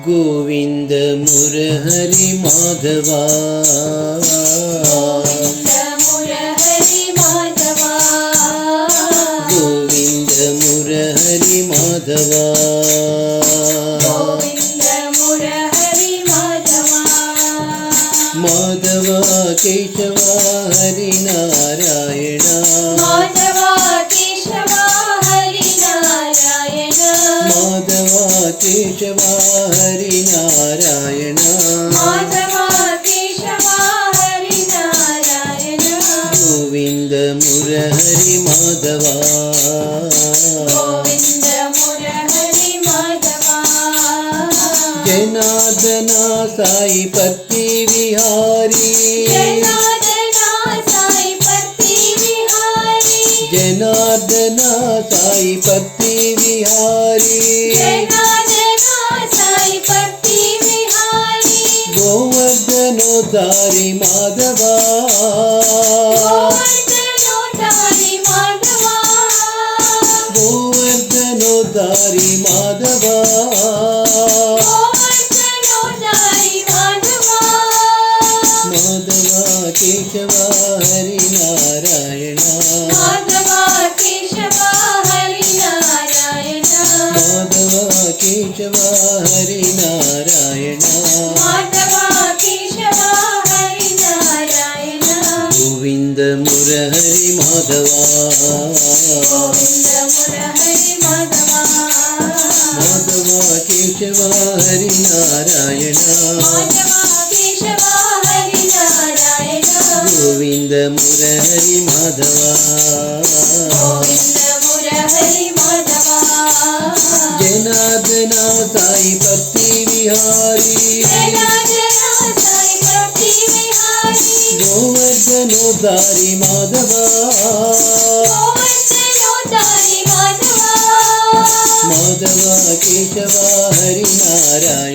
गोविंद मुरहरि माधवा गोविंद मुरहरि माधवा माधवा केशवा हरि नारायण माधवा केशवा हरि नारायण गोविंद मुरहरि माधवा जनार्दन साई पति विहारी जनार्दन साई पति विहारी गोवर्धनोद्धारी माधवा गोवर्धनोद्धारी माधवा माधवा केशवा हरि नारायण माधवा केशवा हरि नारायण गोविंद मुरहरि माधवा माधवा केशवा हरि नारायण गोविंद मुरहरि माधवा जनार्दन साई पति विहारी गोवर्धनोद्धारी माधवा माधवा केशवा हरि नारायण